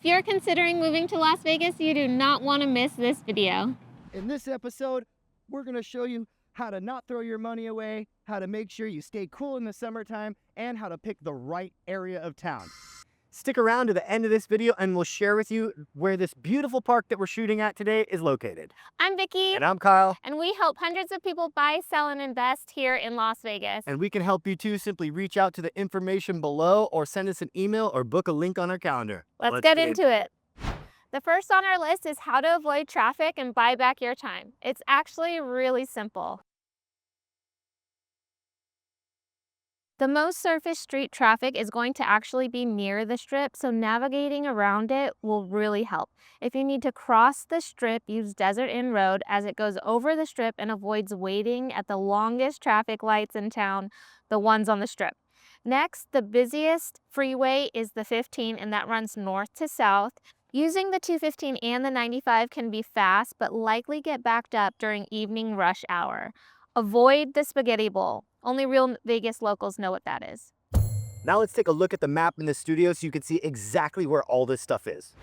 you're considering moving to Las Vegas, you do not want to miss this video. In this episode, we're going to show you how to not throw your money away, how to make sure you stay cool in the summertime, and how to pick the right area of town. Stick around to the end of this video and we'll share with you where this beautiful park that we're shooting at today is located. I'm Vicki. And I'm Kyle. And we help hundreds of people buy, sell, and invest here in Las Vegas. And we can help you too. Simply reach out to the information below or send us an email or book a link on our calendar. Let's get into it. The first on our list is how to avoid traffic and buy back your time. It's actually really simple. The most surface street traffic is going to actually be near the strip, so navigating around it will really help. If you need to cross the strip, use Desert Inn Road as it goes over the strip and avoids waiting at the longest traffic lights in town, the ones on the strip. Next, the busiest freeway is the 15, and that runs north to south. Using the 215 and the 95 can be fast, but likely get backed up during evening rush hour. Avoid the Spaghetti Bowl. Only real Vegas locals know what that is. Now let's take a look at the map in the studio so you can see exactly where all this stuff is.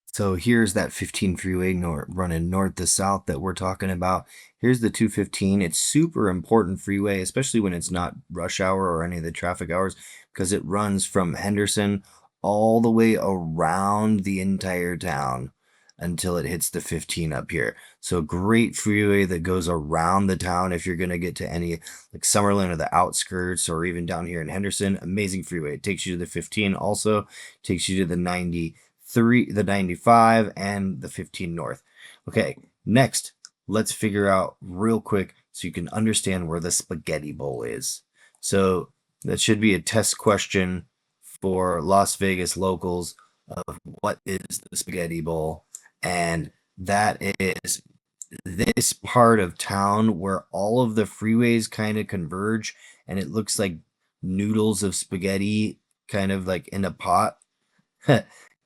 So here's that 15 freeway running north to south that we're talking about. Here's the 215. It's super important freeway, especially when it's not rush hour or any of the traffic hours, because it runs from Henderson all the way around the entire town until it hits the 15 up here. So great freeway that goes around the town if you're going to get to any like Summerlin or the outskirts or even down here in Henderson. Amazing freeway. It takes you to the 15, also takes you to the 93, the 95, and the 15 north. Okay, next, let's figure out real quick so you can understand where the Spaghetti Bowl is. So that should be a test question for Las Vegas locals of what is the Spaghetti Bowl. And that is this part of town where all of the freeways kind of converge and it looks like noodles of spaghetti kind of like in a pot.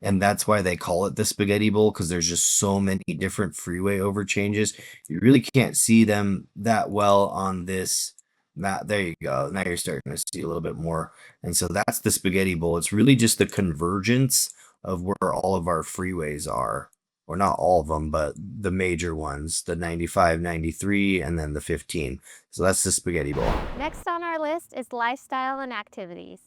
And that's why they call it the Spaghetti Bowl, because there's just so many different freeway overchanges. You really can't see them that well on this map. There you go. Now you're starting to see a little bit more. And so that's the Spaghetti Bowl. It's really just the convergence of where all of our freeways are. Or not all of them, but the major ones, the 95, 93, and then the 15. So that's the Spaghetti Bowl. Next on our list is lifestyle and activities.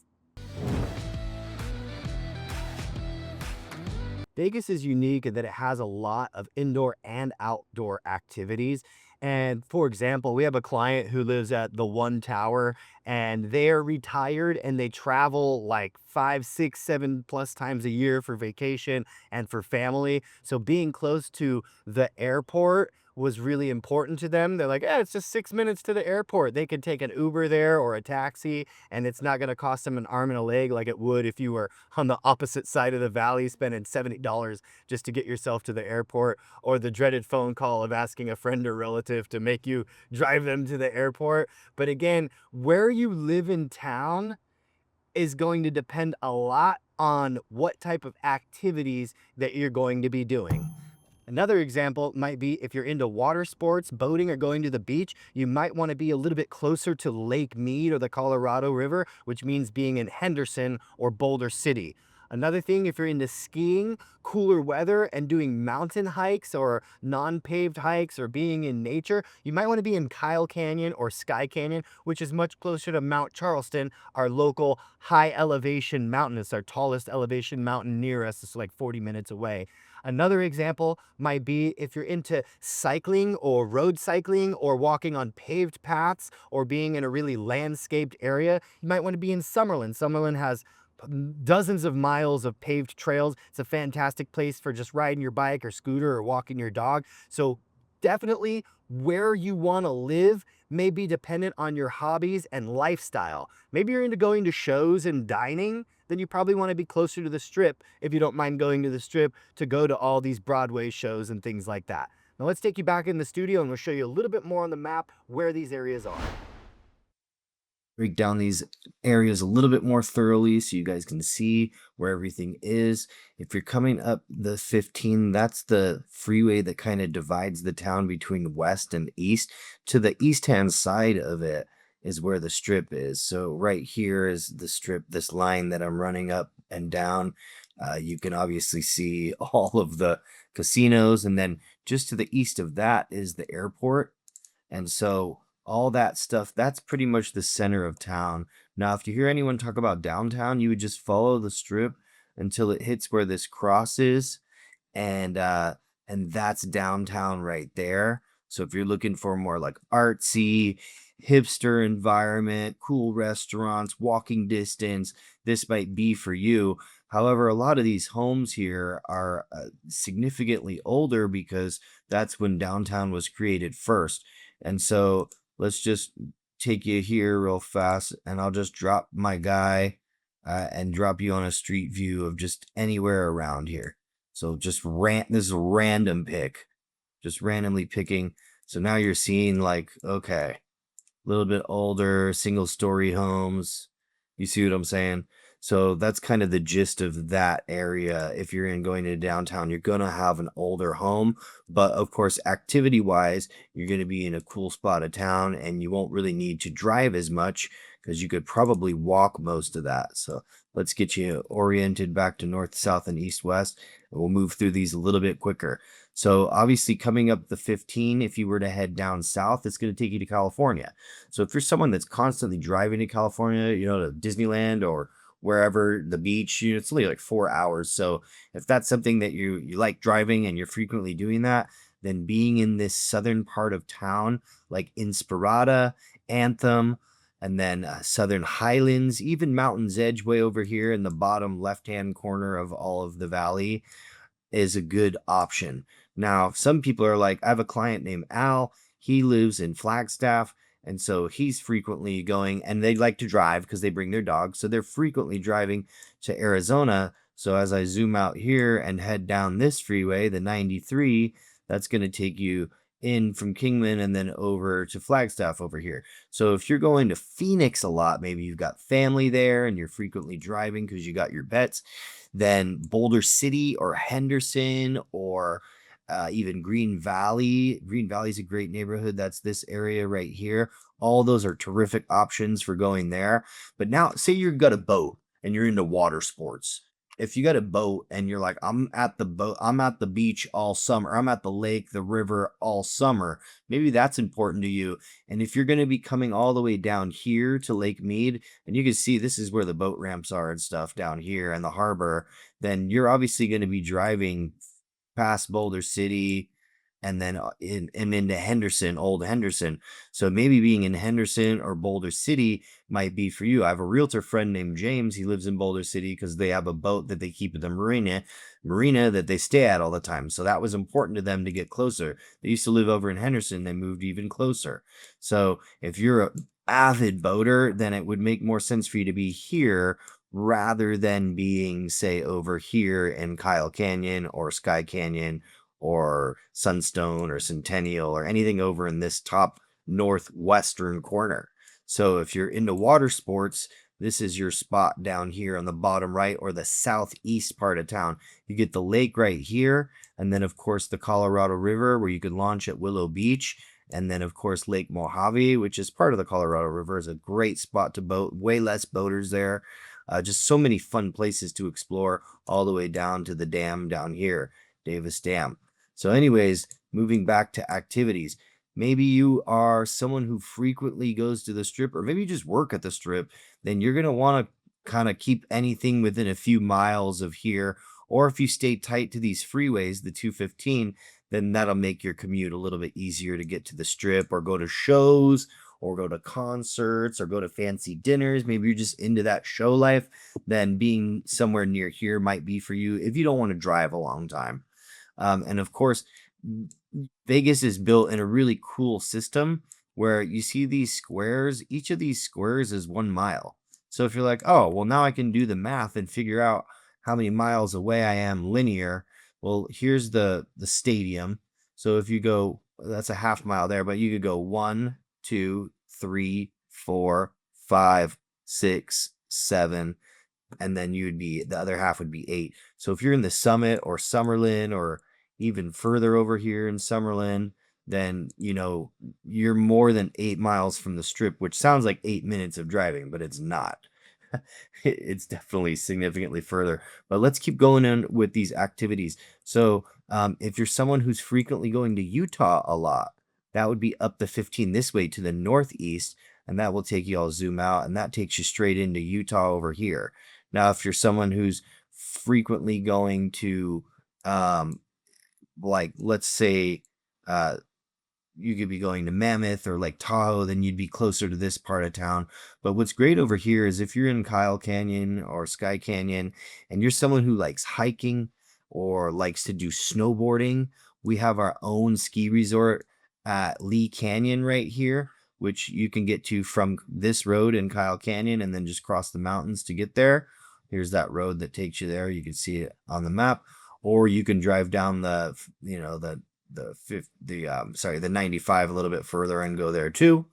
Vegas is unique in that it has a lot of indoor and outdoor activities. And for example, we have a client who lives at the One Tower and they're retired and they travel like 5, 6, 7+ times a year for vacation and for family. So being close to the airport was really important to them. They're like, yeah, it's just 6 minutes to the airport. They could take an Uber there or a taxi, and it's not going to cost them an arm and a leg like it would if you were on the opposite side of the valley spending $70 just to get yourself to the airport, or the dreaded phone call of asking a friend or relative to make you drive them to the airport. But again, where you live in town is going to depend a lot on what type of activities that you're going to be doing. Another example might be if you're into water sports, boating, or going to the beach, you might want to be a little bit closer to Lake Mead or the Colorado River, which means being in Henderson or Boulder City. Another thing, if you're into skiing, cooler weather, and doing mountain hikes or non-paved hikes or being in nature, you might want to be in Kyle Canyon or Sky Canyon, which is much closer to Mount Charleston, our local high elevation mountain. It's our tallest elevation mountain near us. It's like 40 minutes away. Another example might be if you're into cycling or road cycling or walking on paved paths or being in a really landscaped area, you might want to be in Summerlin. Summerlin has dozens of miles of paved trails. It's a fantastic place for just riding your bike or scooter or walking your dog. So definitely where you want to live may be dependent on your hobbies and lifestyle. Maybe you're into going to shows and dining, then you probably want to be closer to the strip if you don't mind going to the strip to go to all these Broadway shows and things like that. Now let's take you back in the studio and we'll show you a little bit more on the map where these areas are. Break down these areas a little bit more thoroughly so you guys can see where everything is. If you're coming up the 15, that's the freeway that kind of divides the town between west and east. To the east-hand side of it is where the strip is. So right here is the strip, this line that I'm running up and down, you can obviously see all of the casinos. And then just to the east of that is the airport. And so all that stuff, that's pretty much the center of town. Now, if you hear anyone talk about downtown, you would just follow the strip until it hits where this cross is, and that's downtown right there. So if you're looking for more like artsy, hipster environment, cool restaurants, walking distance, this might be for you. However, a lot of these homes here are significantly older because that's when downtown was created first. And so let's just take you here real fast, and I'll just drop my guy and drop you on a street view of just anywhere around here. So just this is a random pick, just randomly picking. So now you're seeing like, okay, a little bit older, single story homes. You see what I'm saying? So that's kind of the gist of that area. If you're in going to downtown, you're going to have an older home. But of course, activity wise, you're going to be in a cool spot of town and you won't really need to drive as much because you could probably walk most of that. So let's get you oriented back to north, south, and east, west. And we'll move through these a little bit quicker. So obviously coming up the 15, if you were to head down south, it's going to take you to California. So if you're someone that's constantly driving to California, to Disneyland or wherever, the beach, it's only like 4 hours. So if that's something that you like driving and you're frequently doing that, then being in this southern part of town, like Inspirada, Anthem, and then Southern Highlands, even Mountain's Edge way over here in the bottom left-hand corner of all of the valley, is a good option. Now, some people are like, I have a client named Al. He lives in Flagstaff. And so he's frequently going, and they like to drive because they bring their dogs. So they're frequently driving to Arizona. So as I zoom out here and head down this freeway, the 93, that's going to take you in from Kingman and then over to Flagstaff over here. So if you're going to Phoenix a lot, maybe you've got family there and you're frequently driving because you got your pets, then Boulder City or Henderson or even Green Valley. Green Valley is a great neighborhood. That's this area right here. All those are terrific options for going there. But now, say you've got a boat and you're into water sports. If you got a boat and you're like, I'm at the boat, I'm at the beach all summer, I'm at the lake, the river all summer, maybe that's important to you. And if you're going to be coming all the way down here to Lake Mead, and you can see this is where the boat ramps are and stuff down here and the harbor, then you're obviously going to be driving past Boulder City and then into Henderson, old Henderson. So maybe being in Henderson or Boulder City might be for you. I have a realtor friend named James. He lives in Boulder City because they have a boat that they keep at the marina that they stay at all the time. So that was important to them to get closer. They used to live over in Henderson. They moved even closer. So if you're an avid boater, then it would make more sense for you to be here rather than being, say, over here in Kyle Canyon or Sky Canyon or Sunstone or Centennial or anything over in this top northwestern corner. So if you're into water sports, this is your spot down here on the bottom right or the southeast part of town. You get the lake right here, and then of course the Colorado River where you could launch at Willow Beach. And then, of course, Lake Mojave, which is part of the Colorado River, is a great spot to boat. Way less boaters there. Just so many fun places to explore all the way down to the dam down here, Davis Dam. So anyways, moving back to activities. Maybe you are someone who frequently goes to the strip, or maybe you just work at the strip, then you're going to want to kind of keep anything within a few miles of here. Or if you stay tight to these freeways, the 215, then that'll make your commute a little bit easier to get to the strip or go to shows or go to concerts or go to fancy dinners. Maybe you're just into that show life, then being somewhere near here might be for you if you don't want to drive a long time. And of course, Vegas is built in a really cool system where you see these squares. Each of these squares is 1 mile. So if you're like, oh, well, now I can do the math and figure out how many miles away I am linear. Well, here's the stadium. So if you go, that's a half mile there, but you could go 1, 2, 3, 4, 5, 6, 7, and then the other half would be 8. So if you're in the Summit or Summerlin or even further over here in Summerlin, then you're more than 8 miles from the strip, which sounds like 8 minutes of driving, but it's not. It's definitely significantly further. But let's keep going on with these activities. So, if you're someone who's frequently going to Utah a lot, that would be up the 15 this way to the northeast, and that will take you, I'll zoom out, and that takes you straight into Utah over here. Now, if you're someone who's frequently going to, um, like, let's say, uh, you could be going to Mammoth or Lake Tahoe, then you'd be closer to this part of town. But what's great over here is if you're in Kyle Canyon or Sky Canyon and you're someone who likes hiking or likes to do snowboarding, we have our own ski resort at Lee Canyon right here, which you can get to from this road in Kyle Canyon and then just cross the mountains to get there. Here's that road that takes you there. You can see it on the map, or you can drive down the 95 a little bit further and go there too.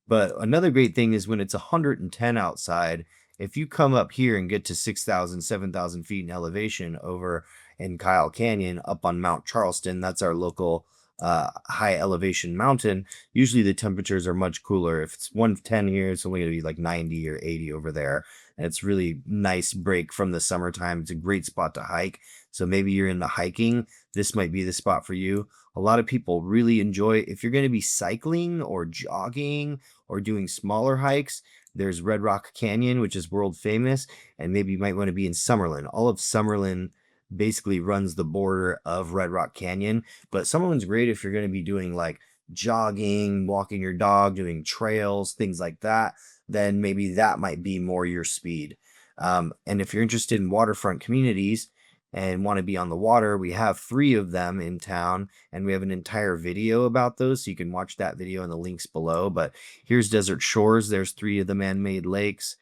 But another great thing is when it's 110 outside, if you come up here and get to 6,000, 7,000 feet in elevation over in Kyle Canyon up on Mount Charleston, that's our local high elevation mountain. Usually the temperatures are much cooler. If it's 110 here, it's only going to be like 90 or 80 over there. And it's really nice break from the summertime. It's a great spot to hike. So maybe you're into hiking. This might be the spot for you. A lot of people really enjoy, if you're going to be cycling or jogging or doing smaller hikes, there's Red Rock Canyon, which is world famous, and maybe you might want to be in Summerlin. All of Summerlin basically runs the border of Red Rock Canyon, but Summerlin's great if you're going to be doing like jogging, walking your dog, doing trails, things like that, then maybe that might be more your speed. And if you're interested in waterfront communities, and want to be on the water, we have 3 of them in town, and we have an entire video about those, so you can watch that video in the links below. But here's Desert Shores. There's 3 of the man-made lakes.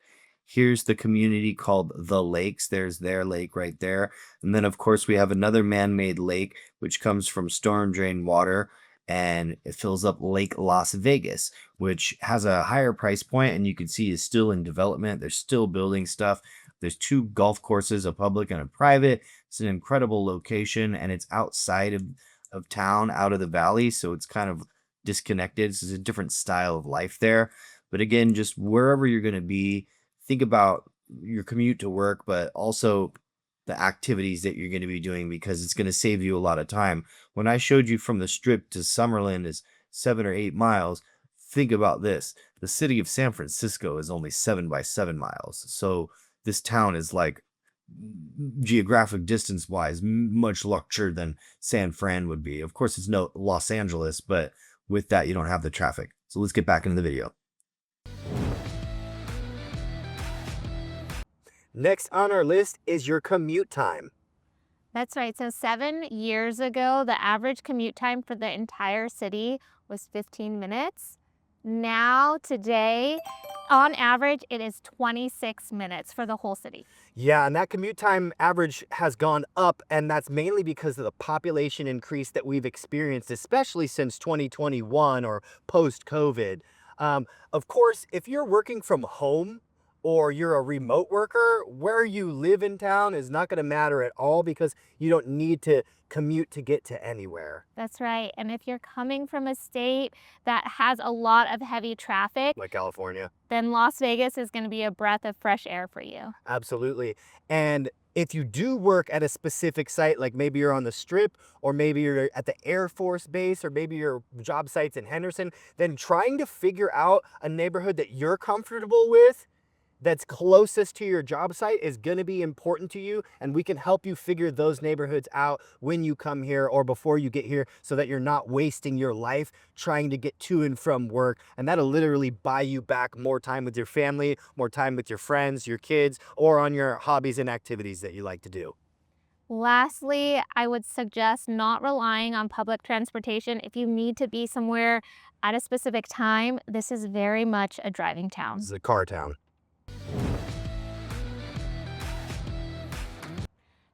Here's the community called The Lakes. There's their lake right there. And then, of course, we have another man-made lake, which comes from storm drain water, and it fills up Lake Las Vegas, which has a higher price point, and you can see is still in development. They're still building stuff. There's 2 golf courses, a public and a private. It's an incredible location, and it's outside of town, out of the valley, so it's kind of disconnected. It's a different style of life there. But again, just wherever you're going to be, think about your commute to work, but also the activities that you're going to be doing because it's going to save you a lot of time. When I showed you from the Strip to Summerlin is 7 or 8 miles, think about this. The city of San Francisco is only 7 by 7 miles. So this town is like geographic distance wise much larger than San Fran would be. Of course, it's no Los Angeles, but with that, you don't have the traffic. So let's get back into the video. Next on our list is your commute time. That's right. So 7 years ago, the average commute time for the entire city was 15 minutes. Now, today, on average, it is 26 minutes for the whole city. Yeah, and that commute time average has gone up, and that's mainly because of the population increase that we've experienced, especially since 2021 or post-COVID. Of course, if you're working from home, or you're a remote worker, where you live in town is not going to matter at all because you don't need to commute to get to anywhere. That's right. And if you're coming from a state that has a lot of heavy traffic, Like California. then Las Vegas is going to be a breath of fresh air for you. Absolutely. And if you do work at a specific site, like maybe you're on the Strip, or maybe you're at the Air Force Base, or maybe your job site's in Henderson, then trying to figure out a neighborhood that you're comfortable with that's closest to your job site is going to be important to you, and we can help you figure those neighborhoods out when you come here or before you get here so that you're not wasting your life trying to get to and from work. And that'll literally buy you back more time with your family, more time with your friends, your kids, or on your hobbies and activities that you like to do. Lastly, I would suggest not relying on public transportation if you need to be somewhere at a specific time. This is very much a driving town. This is a car town.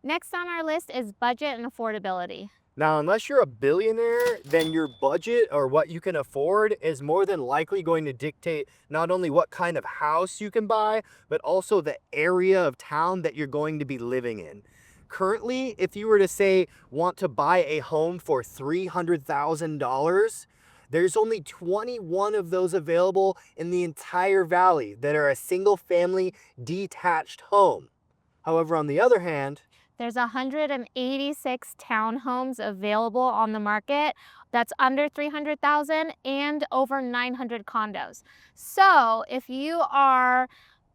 Next on our list is budget and affordability. Now, unless you're a billionaire, then your budget or what you can afford is more than likely going to dictate not only what kind of house you can buy, but also the area of town that you're going to be living in. Currently, if you were to say want to buy a home for $300,000, There's only 21 of those available in the entire valley that are a single family detached home. However, on the other hand, there's 186 townhomes available on the market that's under 300,000 and over 900 condos. So if you are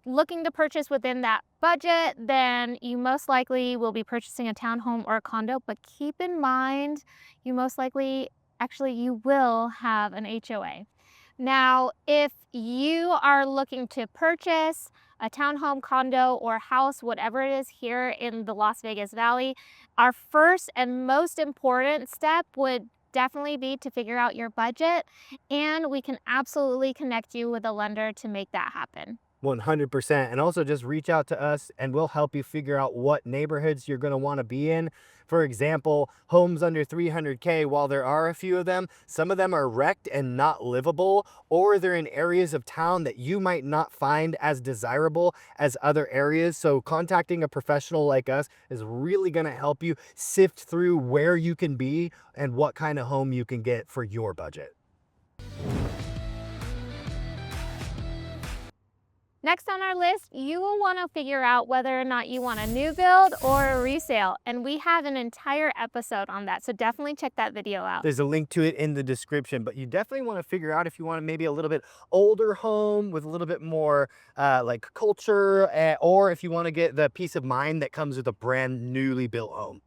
looking to purchase within that budget, then you most likely will be purchasing a townhome or a condo. But keep in mind, you most likely, actually, you will have an HOA. Now, if you are looking to purchase a townhome, condo, or house, whatever it is here in the Las Vegas Valley, our first and most important step would definitely be to figure out your budget, and we can absolutely connect you with a lender to make that happen. 100%. And also just reach out to us and we'll help you figure out what neighborhoods you're going to want to be in. For example, homes under 300K, while there are a few of them, some of them are wrecked and not livable, or they're in areas of town that you might not find as desirable as other areas. So contacting a professional like us is really going to help you sift through where you can be and what kind of home you can get for your budget. Next on our list, you will want to figure out whether or not you want a new build or a resale. And we have an entire episode on that, so definitely check that video out. There's a link to it in the description, but you definitely want to figure out if you want maybe a little bit older home with a little bit more like culture, or if you want to get the peace of mind that comes with a brand newly built home.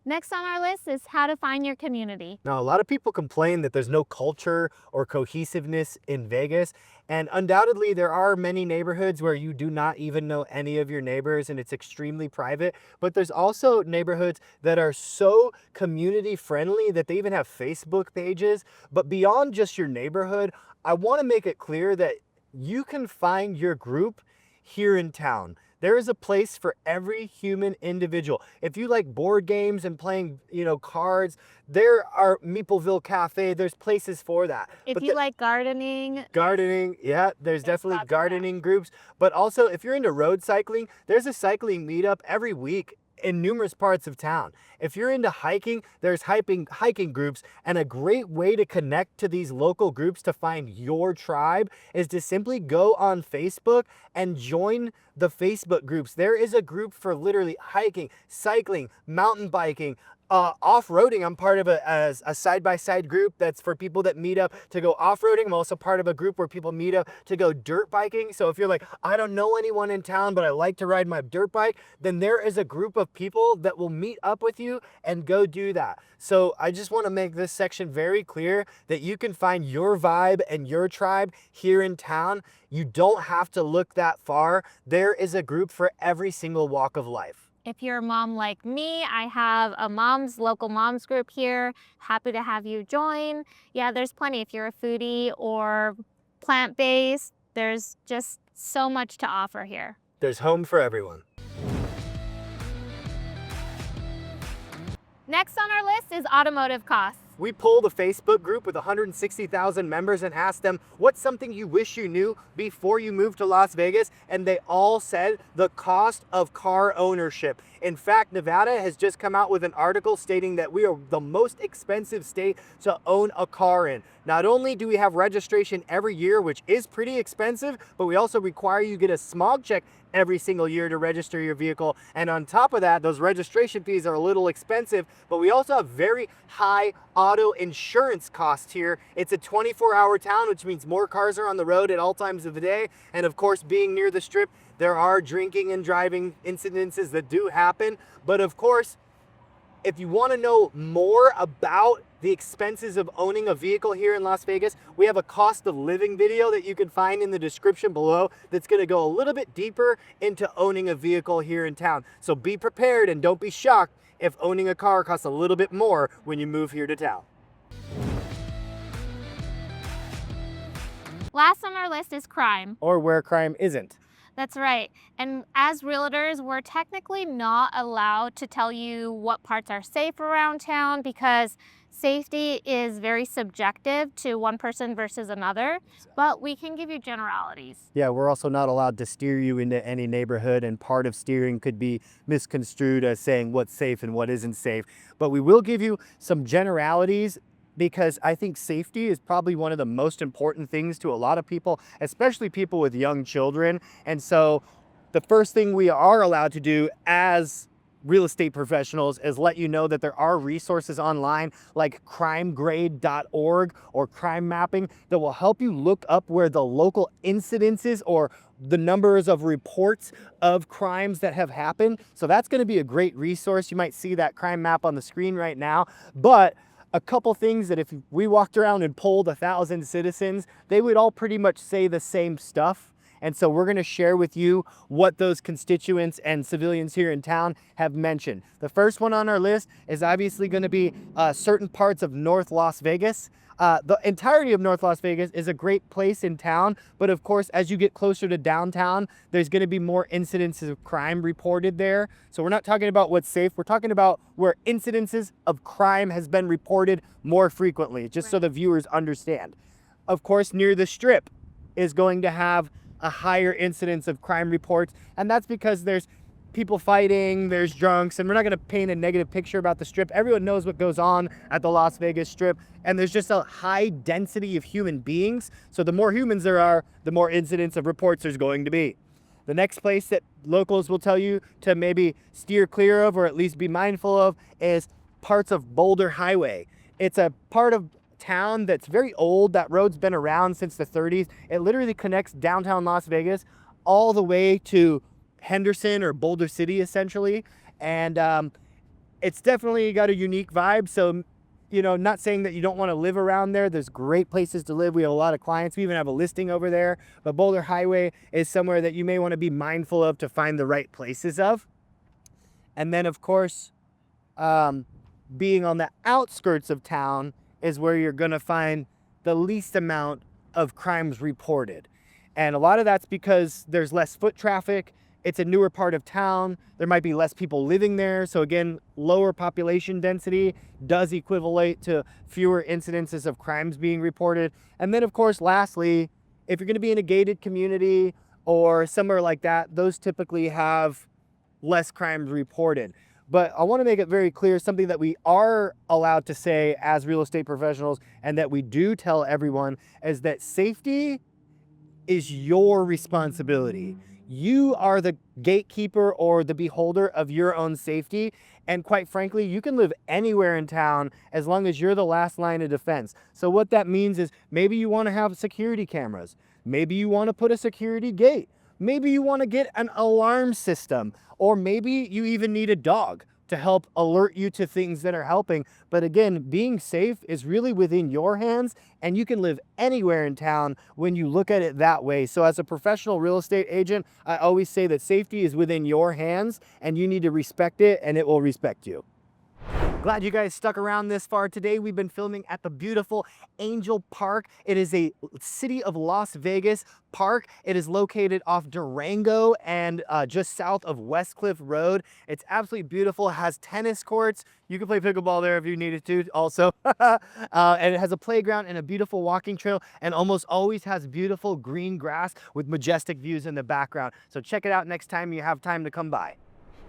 Next on our list is how to find your community. Now, a lot of people complain that there's no culture or cohesiveness in Vegas, and undoubtedly there are many neighborhoods where you do not even know any of your neighbors and it's extremely private, but there's also neighborhoods that are so community friendly that they even have Facebook pages. But beyond just your neighborhood, I want to make it clear that you can find your group here in town. There is a place for every human individual. If you like board games and playing, cards, there are Meepleville Cafe. There's places for that. If you like gardening. Gardening, yeah, there's definitely gardening groups. But also, if you're into road cycling, there's a cycling meetup every week in numerous parts of town. If you're into hiking, there's hiking groups, and a great way to connect to these local groups to find your tribe is to simply go on Facebook and join the Facebook groups. There is a group for literally hiking, cycling, mountain biking, off-roading. I'm part of a side-by-side group that's for people that meet up to go off-roading. I'm also part of a group where people meet up to go dirt biking. So if you're like, I don't know anyone in town, but I like to ride my dirt bike, then there is a group of people that will meet up with you and go do that. So I just want to make this section very clear that you can find your vibe and your tribe here in town. You don't have to look that far. There is a group for every single walk of life. If you're a mom like me, I have a local moms group here. Happy to have you join. Yeah, there's plenty. If you're a foodie or plant-based, there's just so much to offer here. There's home for everyone. Next on our list is automotive costs. We pulled a Facebook group with 160,000 members and asked them, what's something you wish you knew before you moved to Las Vegas? And they all said the cost of car ownership. In fact, Nevada has just come out with an article stating that we are the most expensive state to own a car in. Not only do we have registration every year, which is pretty expensive, but we also require you get a smog check every single year to register your vehicle. And on top of that, those registration fees are a little expensive, but we also have very high auto insurance costs here. It's a 24-hour town, which means more cars are on the road at all times of the day. And of course, being near the Strip, there are drinking and driving incidences that do happen. But of course, if you want to know more about the expenses of owning a vehicle here in Las Vegas, we have a cost of living video that you can find in the description below that's going to go a little bit deeper into owning a vehicle here in town. So be prepared and don't be shocked if owning a car costs a little bit more when you move here to town. Last on our list is crime. Or where crime isn't. That's right. And as realtors, we're technically not allowed to tell you what parts are safe around town because safety is very subjective to one person versus another, but we can give you generalities. Yeah, we're also not allowed to steer you into any neighborhood, and part of steering could be misconstrued as saying what's safe and what isn't safe. But we will give you some generalities because I think safety is probably one of the most important things to a lot of people, especially people with young children. And so the first thing we are allowed to do as real estate professionals is let you know that there are resources online like crimegrade.org or crime mapping that will help you look up where the local incidences or the numbers of reports of crimes that have happened. So that's going to be a great resource. You might see that crime map on the screen right now. But a couple things that if we walked around and polled 1,000 citizens, they would all pretty much say the same stuff. And so we're going to share with you what those constituents and civilians here in town have mentioned. The first one on our list is obviously going to be certain parts of North Las Vegas. The entirety of North Las Vegas is a great place in town, but of course, as you get closer to downtown, there's going to be more incidences of crime reported there. So we're not talking about what's safe. We're talking about where incidences of crime has been reported more frequently, just so the viewers understand. Of course, near the Strip is going to have a higher incidence of crime reports, and that's because there's people fighting, there's drunks, and we're not going to paint a negative picture about the Strip. Everyone knows what goes on at the Las Vegas Strip, and there's just a high density of human beings. So the more humans there are, the more incidents of reports there's going to be. The next place that locals will tell you to maybe steer clear of or at least be mindful of is parts of Boulder Highway. It's a part of town that's very old. That road's been around since the 30s. It literally connects downtown Las Vegas all the way to Henderson or Boulder City, essentially. And it's definitely got a unique vibe. So, you know, not saying that you don't want to live around there. There's great places to live. We have a lot of clients. We even have a listing over there. But Boulder Highway is somewhere that you may want to be mindful of to find the right places of. And then, of course, being on the outskirts of town is where you're going to find the least amount of crimes reported. And a lot of that's because there's less foot traffic. It's a newer part of town. There might be less people living there. So again, lower population density does equivalent to fewer incidences of crimes being reported. And then of course, lastly, if you're going to be in a gated community or somewhere like that, those typically have less crimes reported. But I want to make it very clear, something that we are allowed to say as real estate professionals and that we do tell everyone is that safety is your responsibility. You are the gatekeeper or the beholder of your own safety. And quite frankly, you can live anywhere in town as long as you're the last line of defense. So what that means is maybe you want to have security cameras. Maybe you want to put a security gate. Maybe you want to get an alarm system, or maybe you even need a dog to help alert you to things that are helping. But again, being safe is really within your hands, and you can live anywhere in town when you look at it that way. So as a professional real estate agent, I always say that safety is within your hands and you need to respect it, and it will respect you. Glad you guys stuck around this far. Today we've been filming at the beautiful Angel Park. It is a city of Las Vegas park. It is located off Durango and just south of Westcliff Road. It's absolutely beautiful. It has tennis courts. You can play pickleball there if you needed to also. And it has a playground and a beautiful walking trail, and almost always has beautiful green grass with majestic views in the background. So check it out next time you have time to come by.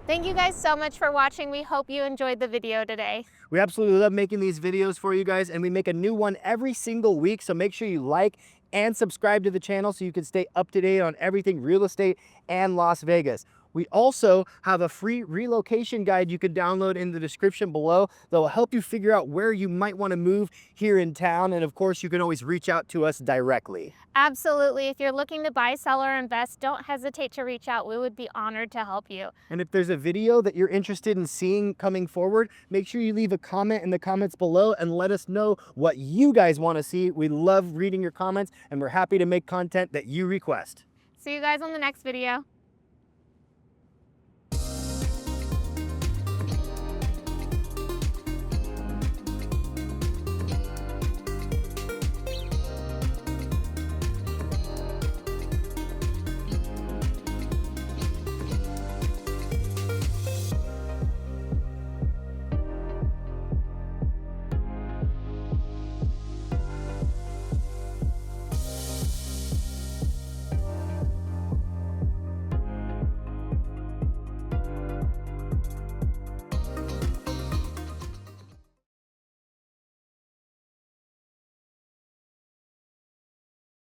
Thank you guys so much for watching. We hope you enjoyed the video today. We absolutely love making these videos for you guys, and we make a new one every single week. So make sure you like and subscribe to the channel so you can stay up to date on everything real estate and Las Vegas. We also have a free relocation guide you can download in the description below that will help you figure out where you might want to move here in town. And of course, you can always reach out to us directly. Absolutely. If you're looking to buy, sell, or invest, don't hesitate to reach out. We would be honored to help you. And if there's a video that you're interested in seeing coming forward, make sure you leave a comment in the comments below and let us know what you guys want to see. We love reading your comments, and we're happy to make content that you request. See you guys on the next video.